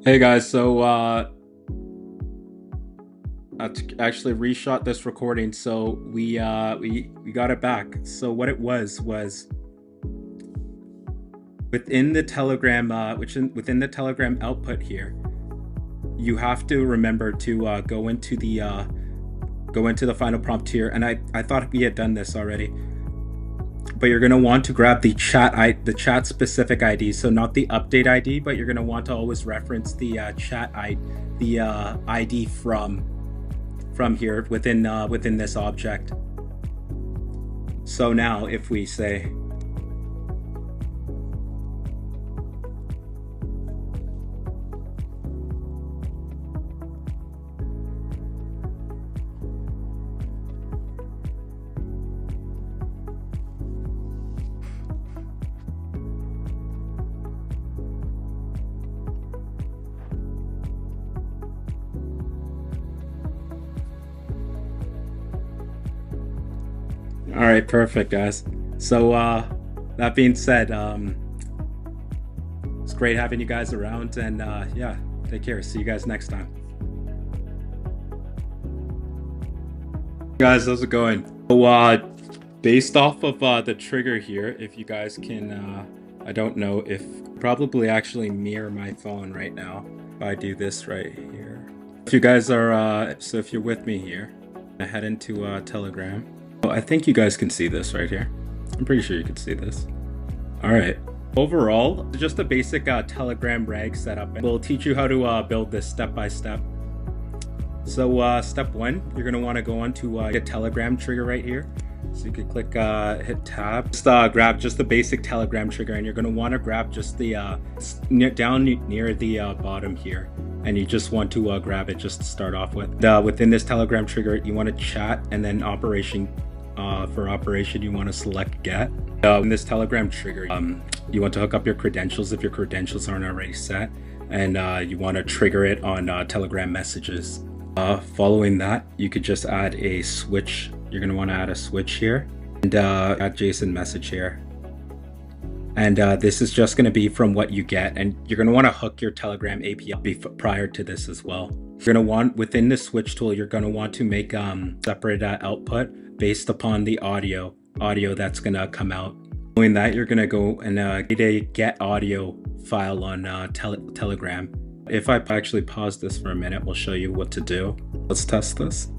Hey guys, so I actually reshot this recording, so we got it back. So what it was within the Telegram, within the Telegram output here, you have to remember to go into the final prompt here. And I thought we had done this already, but you're gonna want to grab the chat specific ID, so not the update ID, but you're gonna want to always reference the ID from here within this object. So now if we say all right, perfect guys. So that being said, it's great having you guys around, and yeah, take care. See you guys next time. Guys, how's it going? So based off of the trigger here, if you guys can, I don't know if probably actually mirror my phone right now if I do this right here. If you guys are so if you're with me here, I head into Telegram. Well, I think you guys can see this right here. I'm pretty sure you can see this. All right. Overall, just a basic Telegram rag setup. We'll teach you how to build this step by step. So step one, you're gonna want to go on to a Telegram trigger right here. So you could click hit tab. Just grab just the basic Telegram trigger, and you're gonna want to grab just the down near the bottom here, and you just want to grab it just to start off with. Within this Telegram trigger, you want to chat, and then operation. For operation, you want to select get. In this Telegram trigger, you want to hook up your credentials if your credentials aren't already set, and you want to trigger it on Telegram messages. Following that, you could just add a switch. You're going to want to add a switch here, and add JSON message here. And this is just going to be from what you get, and you're going to want to hook your Telegram API prior to this as well. You're going to want, within the switch tool, you're going to want to make separate output based upon the audio that's going to come out. Doing that, you're going to go and get a get audio file on Telegram. If I actually pause this for a minute, we'll show you what to do. Let's test this.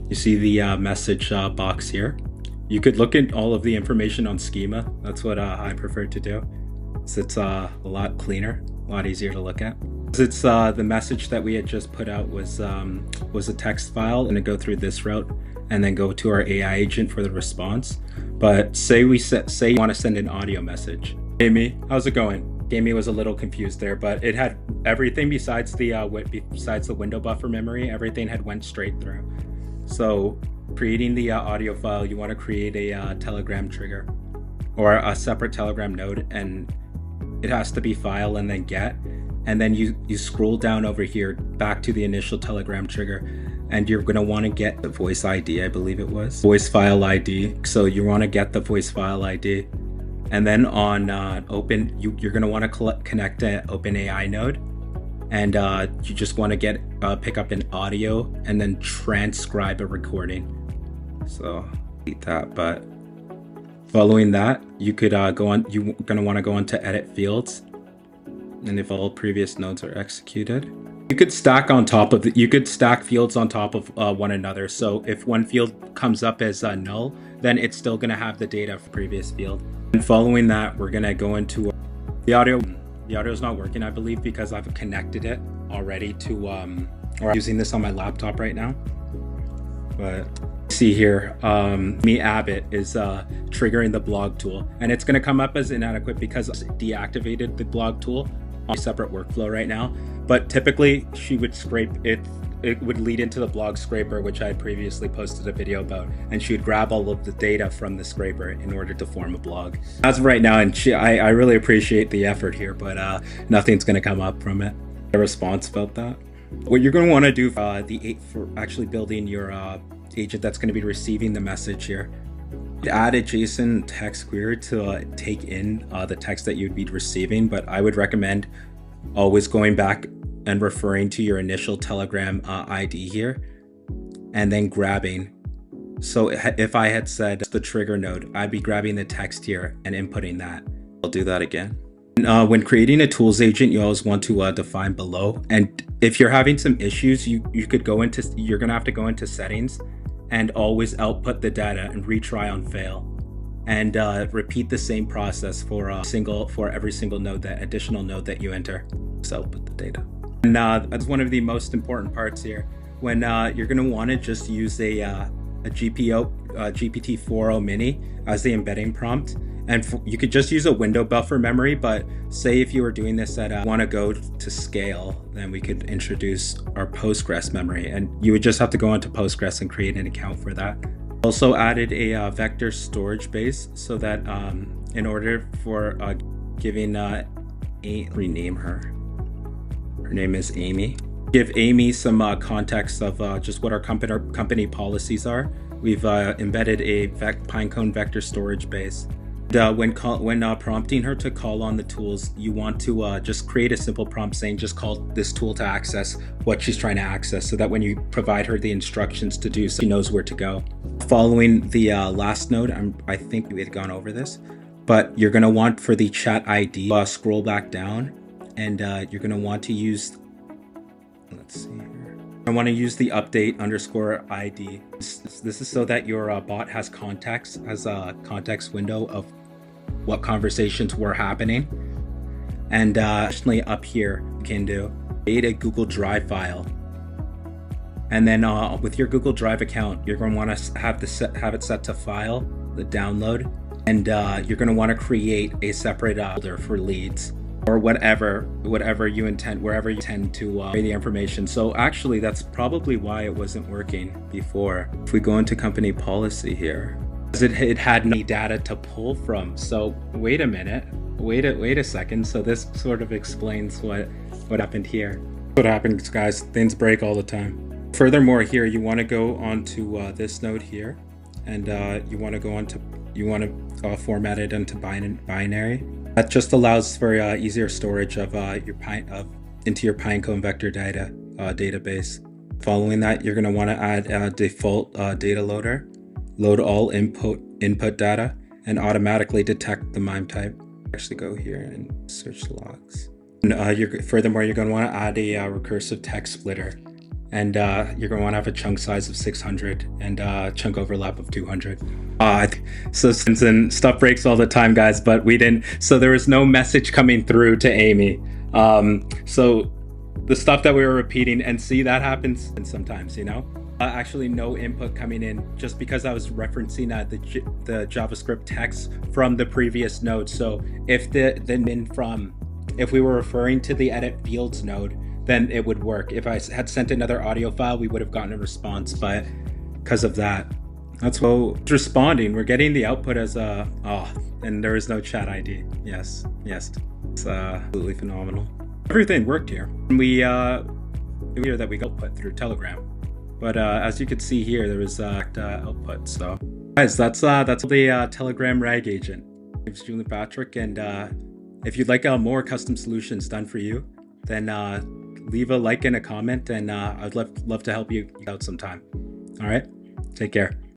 You see the message box here. You could look at all of the information on schema. That's what I prefer to do. So it's a lot cleaner, a lot easier to look at. It's the message that we had just put out was a text file, and to go through this route and then go to our AI agent for the response. But say you want to send an audio message. Amy, how's it going? Amy was a little confused there, but it had everything besides the window buffer memory. Everything had went straight through. So creating the audio file, you want to create a Telegram trigger or a separate Telegram node, and it has to be file and then get. And then you scroll down over here back to the initial Telegram trigger, and you're going to want to get the voice ID, I believe it was. Voice file ID. So you want to get the voice file ID. And then on you're going to want to connect an OpenAI node. And you just want to pick up an audio and then transcribe a recording. So delete that, but following that, you could you're going to want to go into edit fields. And if all previous nodes are executed, you could stack fields on top of one another. So if one field comes up as null, then it's still going to have the data for previous field. And following that, we're going to go into the audio. The audio is not working, I believe, because I've connected it already to or I'm using this on my laptop right now. But see here, me Abbott is triggering the blog tool, and it's going to come up as inadequate because I deactivated the blog tool on a separate workflow right now. But typically she would scrape it. It would lead into the blog scraper, which I had previously posted a video about, and she would grab all of the data from the scraper in order to form a blog. As of right now, and I really appreciate the effort here, but nothing's going to come up from it. A response about that. What you're going to want to do for actually building your agent that's going to be receiving the message here, add a JSON text query to take in the text that you'd be receiving, but I would recommend always going back and referring to your initial Telegram ID here, and then grabbing. So if I had said the trigger node, I'd be grabbing the text here and inputting that. I'll do that again. When creating a tools agent, you always want to define below. And if you're having some issues, you're gonna have to go into settings and always output the data and retry on fail. And repeat the same process for every single node, that additional node that you enter. So output the data. And that's one of the most important parts here. When you're gonna want to just use a GPT-4o mini as the embedding prompt. And you could just use a window buffer memory, but say if you were doing this at want to go to scale, then we could introduce our Postgres memory, and you would just have to go into Postgres and create an account for that. Also added a vector storage base so that in order for giving rename her. Her name is Amy. Give Amy some context of just what our company policies are. We've embedded a Pinecone vector storage base. When prompting her to call on the tools, you want to just create a simple prompt saying just call this tool to access what she's trying to access, so that when you provide her the instructions to do so, she knows where to go. Following the last node, I think we had gone over this, but you're going to want for the chat ID, scroll back down, and you're going to want to use, let's see here. I want to use the update_ID. This is so that your bot has context, has a context window of what conversations were happening. And additionally up here, you can create a Google Drive file. And then with your Google Drive account, you're going to want to have it set to file, the download. And you're going to want to create a separate folder for leads, or whatever you intend, wherever you intend to create the information. So actually, that's probably why it wasn't working before. If we go into company policy here, it had no data to pull from. So wait a minute, wait a second. So this sort of explains what happened here. What happens, guys? Things break all the time. Furthermore, here you want to go onto this node here, and you want to format it into binary. That just allows for easier storage of into your Pinecone vector data database. Following that, you're going to want to add a default data loader, load all input data, and automatically detect the MIME type. Actually, go here and search logs. And, furthermore, you're going to want to add a recursive text splitter, and you're going to want to have a chunk size of 600 and chunk overlap of 200. So since stuff breaks all the time, guys, but we didn't. So there was no message coming through to Amy. So the stuff that we were repeating, and see, that happens sometimes, you know. Actually, no input coming in, just because I was referencing the JavaScript text from the previous node. So if if we were referring to the edit fields node, then it would work. If I had sent another audio file, we would have gotten a response, but because of that, that's what it's responding. We're getting the output as and there is no chat ID. Yes, it's absolutely phenomenal. Everything worked here. We that we output through Telegram, but as you can see here, there was output. So guys, that's the Telegram RAG agent. My name's Julian Patrick, and if you'd like more custom solutions done for you, then leave a like and a comment, and I'd love to help you out sometime. All right, take care.